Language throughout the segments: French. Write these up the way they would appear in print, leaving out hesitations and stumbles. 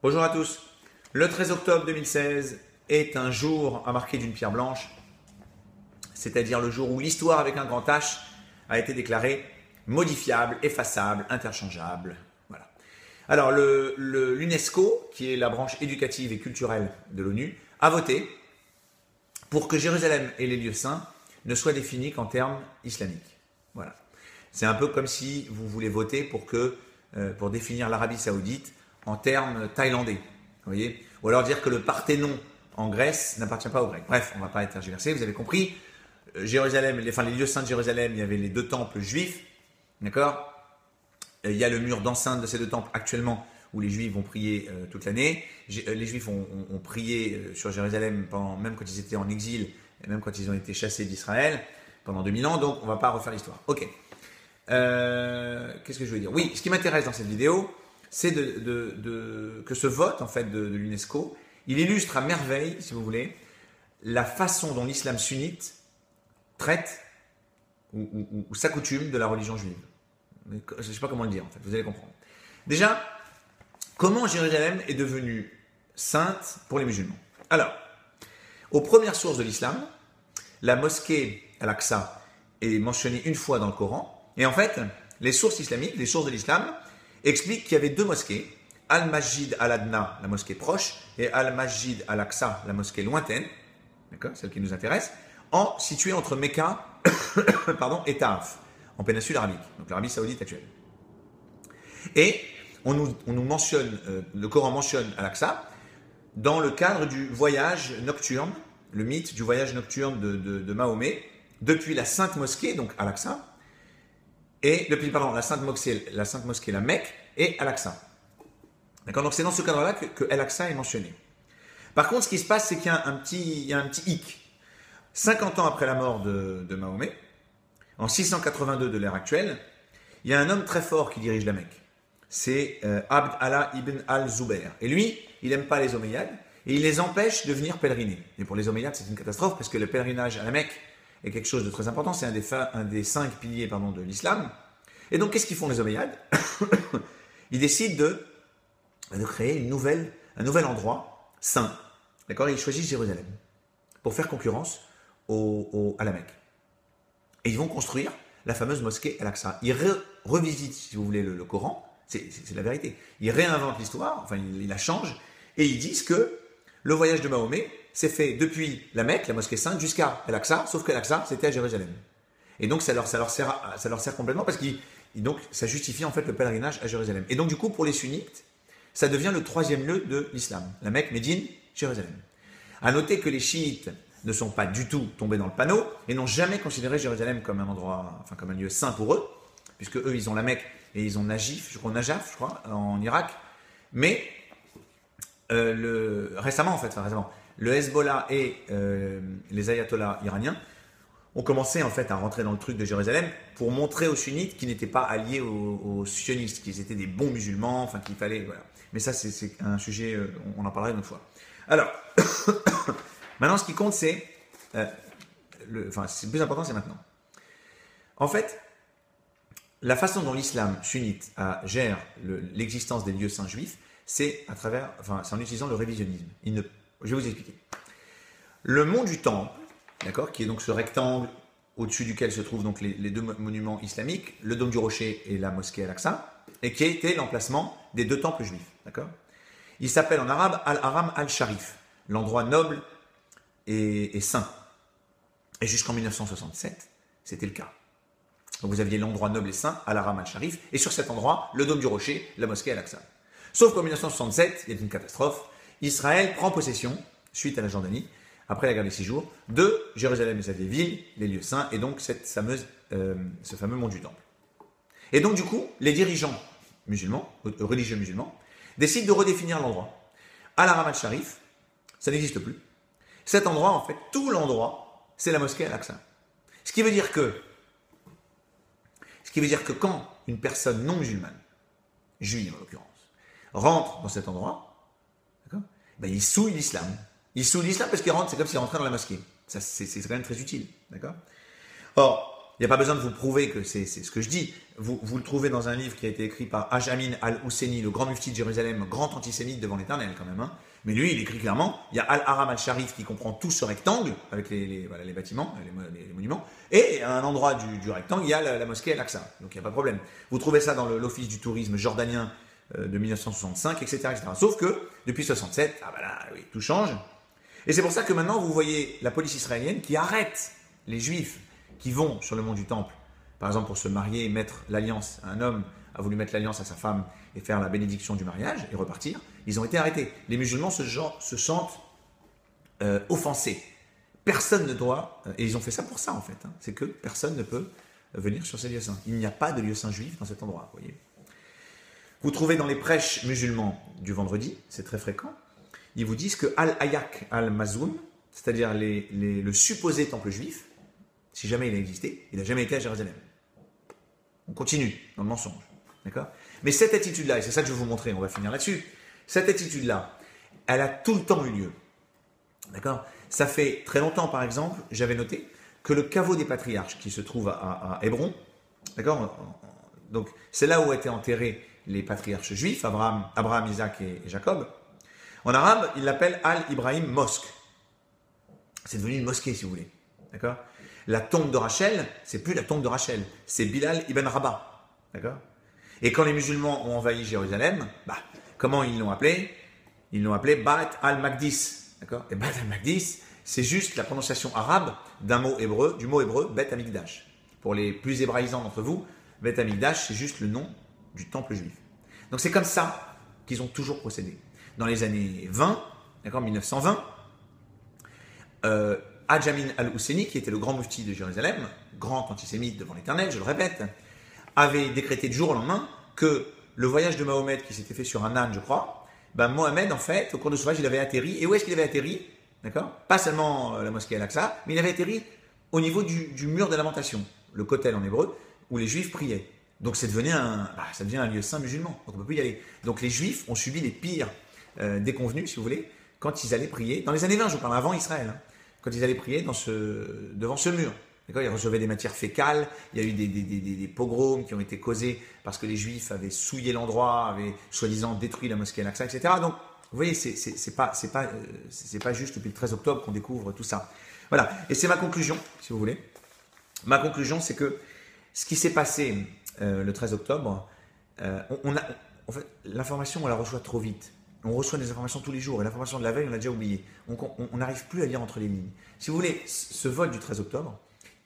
Bonjour à tous. Le 13 octobre 2016 est un jour à marquer d'une pierre blanche, c'est-à-dire le jour où l'histoire avec un grand H a été déclarée modifiable, effaçable, interchangeable. Voilà. Alors l'UNESCO, qui est la branche éducative et culturelle de l'ONU, a voté pour que Jérusalem et les lieux saints ne soient définis qu'en termes islamiques. Voilà. C'est un peu comme si vous voulez voter pour définir l'Arabie Saoudite en termes thaïlandais, vous voyez, ou alors dire que le Parthénon en Grèce n'appartient pas aux Grecs. Bref, on ne va pas tergiverser, vous avez compris. Jérusalem, les lieux saints de Jérusalem, il y avait les deux temples juifs, d'accord. Il y a le mur d'enceinte de ces deux temples actuellement où les Juifs vont prier toute l'année. Les Juifs ont prié sur Jérusalem même quand ils étaient en exil, et même quand ils ont été chassés d'Israël pendant 2000 ans. Donc on ne va pas refaire l'histoire. Ok. Qu'est-ce que je veux dire? Oui, ce qui m'intéresse dans cette vidéo, c'est que ce vote en fait de l'UNESCO, il illustre à merveille, si vous voulez, la façon dont l'islam sunnite traite ou s'accoutume de la religion juive. Je ne sais pas comment le dire en fait, vous allez comprendre. Déjà, comment Jérusalem est devenue sainte pour les musulmans? Alors, aux premières sources de l'islam, la mosquée Al-Aqsa est mentionnée une fois dans le Coran, et en fait, les sources islamiques, les sources de l'islam, expliquent qu'il y avait deux mosquées, Al-Masjid Al-Adna, la mosquée proche, et Al-Masjid Al-Aqsa, la mosquée lointaine, d'accord, celle qui nous intéresse, située entre Mecca et Taaf, en péninsule arabique, donc l'Arabie Saoudite actuelle. Et on nous mentionne, le Coran mentionne Al-Aqsa dans le cadre du voyage nocturne, le mythe du voyage nocturne de Mahomet, depuis la Sainte Mosquée, donc Al-Aqsa, et depuis la Sainte Mosquée, la Mecque et Al-Aqsa. D'accord, donc c'est dans ce cadre-là que Al-Aqsa est mentionné. Par contre, ce qui se passe, c'est qu'il y a un petit hic. 50 ans après la mort de Mahomet, en 682 de l'ère actuelle, il y a un homme très fort qui dirige la Mecque. C'est Abd Allah ibn al-Zubayr. Et lui, il n'aime pas les Omeyyades et il les empêche de venir pèleriner. Et pour les Omeyyades, c'est une catastrophe parce que le pèlerinage à la Mecque est quelque chose de très important. C'est un des 5 piliers de l'islam. Et donc, qu'est-ce qu'ils font les Omeyyades? Ils décident de créer un nouvel endroit saint. D'accord? Ils choisissent Jérusalem pour faire concurrence à la Mecque. Et ils vont construire la fameuse mosquée Al-Aqsa. Ils revisitent, si vous voulez, le Coran. C'est la vérité. Ils réinventent l'histoire, enfin, ils la changent, et ils disent que le voyage de Mahomet s'est fait depuis la Mecque, la mosquée sainte, jusqu'à Al-Aqsa, sauf que Al-Aqsa, c'était à Jérusalem. Et donc, ça leur sert complètement, parce que ça justifie en fait le pèlerinage à Jérusalem. Et donc, du coup, pour les sunnites, ça devient le troisième lieu de l'islam. La Mecque, Médine, Jérusalem. À noter que les chiites ne sont pas du tout tombés dans le panneau et n'ont jamais considéré Jérusalem comme un endroit, enfin comme un lieu saint pour eux, puisque eux, ils ont la Mecque et ils ont Najaf, je crois, en Irak. Mais récemment, le Hezbollah et les ayatollahs iraniens ont commencé en fait à rentrer dans le truc de Jérusalem pour montrer aux sunnites qu'ils n'étaient pas alliés aux sionistes, qu'ils étaient des bons musulmans, enfin qu'il fallait, voilà. Mais ça, c'est un sujet, on en parlera une autre fois. Alors, maintenant, ce qui compte, c'est le plus important, c'est maintenant. En fait, la façon dont l'islam sunnite gère l'existence des lieux saints juifs, c'est en utilisant le révisionnisme. Je vais vous expliquer. Le mont du Temple, d'accord, qui est donc ce rectangle au-dessus duquel se trouvent donc les deux monuments islamiques, le dôme du rocher et la mosquée Al-Aqsa, et qui était l'emplacement des deux temples juifs, d'accord. Il s'appelle en arabe Al-Haram Al-Sharif, l'endroit noble et saint. Et jusqu'en 1967, c'était le cas. Donc vous aviez l'endroit noble et saint, Al-Haram Al-Sharif, et sur cet endroit, le dôme du rocher, la mosquée Al-Aqsa. Sauf qu'en 1967, il y a une catastrophe. Israël prend possession, suite à la Jordanie, après la guerre des 6 jours, de Jérusalem et sa vieille ville, les lieux saints, et donc ce fameux mont du Temple. Et donc du coup, les dirigeants musulmans, religieux musulmans, décident de redéfinir l'endroit. Al-Haram Al-Sharif, ça n'existe plus. Cet endroit, en fait, tout l'endroit, c'est la mosquée Al-Aqsa. Ce qui veut dire que quand une personne non musulmane, juive en l'occurrence, rentre dans cet endroit, il souille l'islam. Il souille l'islam parce qu'il rentre, c'est comme s'il rentrait dans la mosquée. Ça, c'est quand même très utile. D'accord. Or, Il n'y a pas besoin de vous prouver que c'est ce que je dis. Vous le trouvez dans un livre qui a été écrit par Haj Amin al-Husseini, le grand mufti de Jérusalem, grand antisémite devant l'Éternel quand même. Hein. Mais lui, il écrit clairement, il y a Al-Haram al-Sharif qui comprend tout ce rectangle, avec voilà, les bâtiments, les monuments, et à un endroit du rectangle, il y a la mosquée Al-Aqsa. Donc il n'y a pas de problème. Vous trouvez ça dans l'Office du tourisme jordanien de 1965, etc., etc. Sauf que, depuis 67, ah bah là, oui, tout change. Et c'est pour ça que maintenant, vous voyez la police israélienne qui arrête les juifs qui vont sur le mont du Temple, par exemple pour se marier et mettre l'alliance. Un homme a voulu mettre l'alliance à sa femme et faire la bénédiction du mariage et repartir. Ils ont été arrêtés. Les musulmans se sentent offensés. Personne ne doit, et ils ont fait ça pour ça en fait, hein, c'est que personne ne peut venir sur ces lieux saints. Il n'y a pas de lieu saint juif dans cet endroit, vous voyez. Vous trouvez dans les prêches musulmans du vendredi, c'est très fréquent, ils vous disent que Al-Hayak al-Mazoun, c'est-à-dire le supposé temple juif, si jamais il a existé, il n'a jamais été à Jérusalem. On continue dans le mensonge. D'accord ? Mais cette attitude-là, et c'est ça que je vais vous montrer, on va finir là-dessus, cette attitude-là, elle a tout le temps eu lieu. D'accord ? Ça fait très longtemps, par exemple, j'avais noté que le caveau des patriarches qui se trouve à Hébron, d'accord ? Donc, c'est là où étaient enterrés les patriarches juifs, Abraham, Isaac et Jacob. En arabe, ils l'appellent Al-Ibrahim Mosque. C'est devenu une mosquée, si vous voulez. D'accord ? La tombe de Rachel, c'est plus la tombe de Rachel, c'est Bilal ibn Rabah. D'accord ? Et quand les musulmans ont envahi Jérusalem, comment ils l'ont appelé ? Ils l'ont appelé Bait al-Maqdis. D'accord ? Et Bait al-Maqdis, c'est juste la prononciation arabe du mot hébreu Bet Amikdash. Pour les plus hébraïsants d'entre vous, Bet Amikdash, c'est juste le nom du temple juif. Donc c'est comme ça qu'ils ont toujours procédé. Dans les années 20, d'accord, 1920, Haj Amin al-Husseini, qui était le grand mufti de Jérusalem, grand antisémite devant l'Éternel, je le répète, avait décrété du jour au lendemain que le voyage de Mahomet qui s'était fait sur un âne, je crois, Mohamed, en fait, au cours de ce voyage, il avait atterri. Et où est-ce qu'il avait atterri ? D'accord ? Pas seulement la mosquée Al-Aqsa, mais il avait atterri au niveau du mur de lamentation, le kotel en hébreu, où les juifs priaient. Donc ça devient un lieu saint musulman, donc on ne peut plus y aller. Donc les juifs ont subi les pires déconvenus, si vous voulez, quand ils allaient prier, dans les années 20, je vous parle avant Israël, hein, quand ils allaient prier devant ce mur. D'accord, ils recevaient des matières fécales, il y a eu des pogroms qui ont été causés parce que les juifs avaient souillé l'endroit, avaient soi-disant détruit la mosquée Al-Aqsa, etc. Donc, vous voyez, c'est pas juste depuis le 13 octobre qu'on découvre tout ça. Voilà, et c'est ma conclusion, si vous voulez. Ma conclusion, c'est que ce qui s'est passé le 13 octobre, en fait, l'information, on la reçoit trop vite. On reçoit des informations tous les jours, et l'information de la veille, on l'a déjà oubliée. On n'arrive plus à lire entre les lignes. Si vous voulez, ce vote du 13 octobre,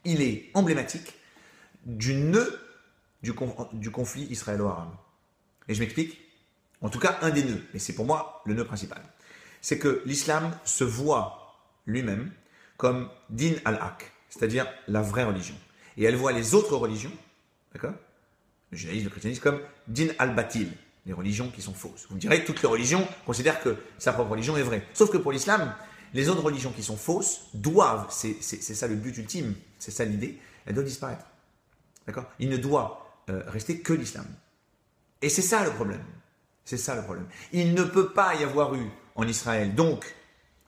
il est emblématique du nœud du conflit israélo-arabe. Et je m'explique. En tout cas, un des nœuds, et c'est pour moi le nœud principal. C'est que l'islam se voit lui-même comme din al-haq, c'est-à-dire la vraie religion. Et elle voit les autres religions, d'accord, le judaïsme, le christianisme, comme din al-batil, les religions qui sont fausses. Vous me direz, toutes les religions considèrent que sa propre religion est vraie. Sauf que pour l'islam, les autres religions qui sont fausses doivent, c'est ça le but ultime, c'est ça l'idée, elles doivent disparaître. D'accord ? Il ne doit rester que l'islam. Et c'est ça le problème. C'est ça le problème. Il ne peut pas y avoir eu en Israël, donc,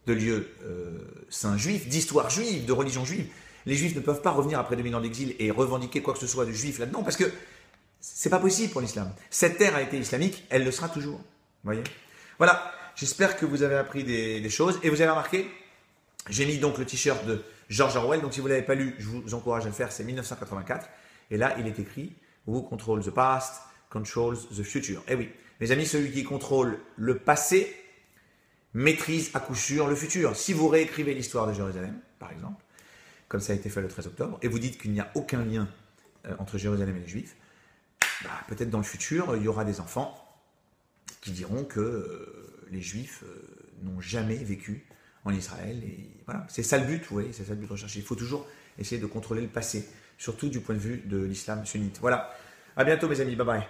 de lieux saints juifs, d'histoire juive, de religion juive. Les juifs ne peuvent pas revenir après 2000 ans d'exil et revendiquer quoi que ce soit de juif là-dedans, parce que c'est pas possible pour l'islam. Cette terre a été islamique, elle le sera toujours. Vous voyez ? Voilà. J'espère que vous avez appris des choses. Et vous avez remarqué, j'ai mis donc le t-shirt de George Orwell. Donc si vous ne l'avez pas lu, je vous encourage à le faire. C'est 1984. Et là, il est écrit « Who controls the past, controls the future ». Eh oui, mes amis, celui qui contrôle le passé maîtrise à coup sûr le futur. Si vous réécrivez l'histoire de Jérusalem, par exemple, comme ça a été fait le 13 octobre, et vous dites qu'il n'y a aucun lien entre Jérusalem et les Juifs, peut-être dans le futur, il y aura des enfants qui diront que les Juifs n'ont jamais vécu en Israël. Et voilà, c'est ça le but, vous voyez, c'est ça le but recherché. Il faut toujours essayer de contrôler le passé, surtout du point de vue de l'islam sunnite. Voilà, à bientôt mes amis, bye bye.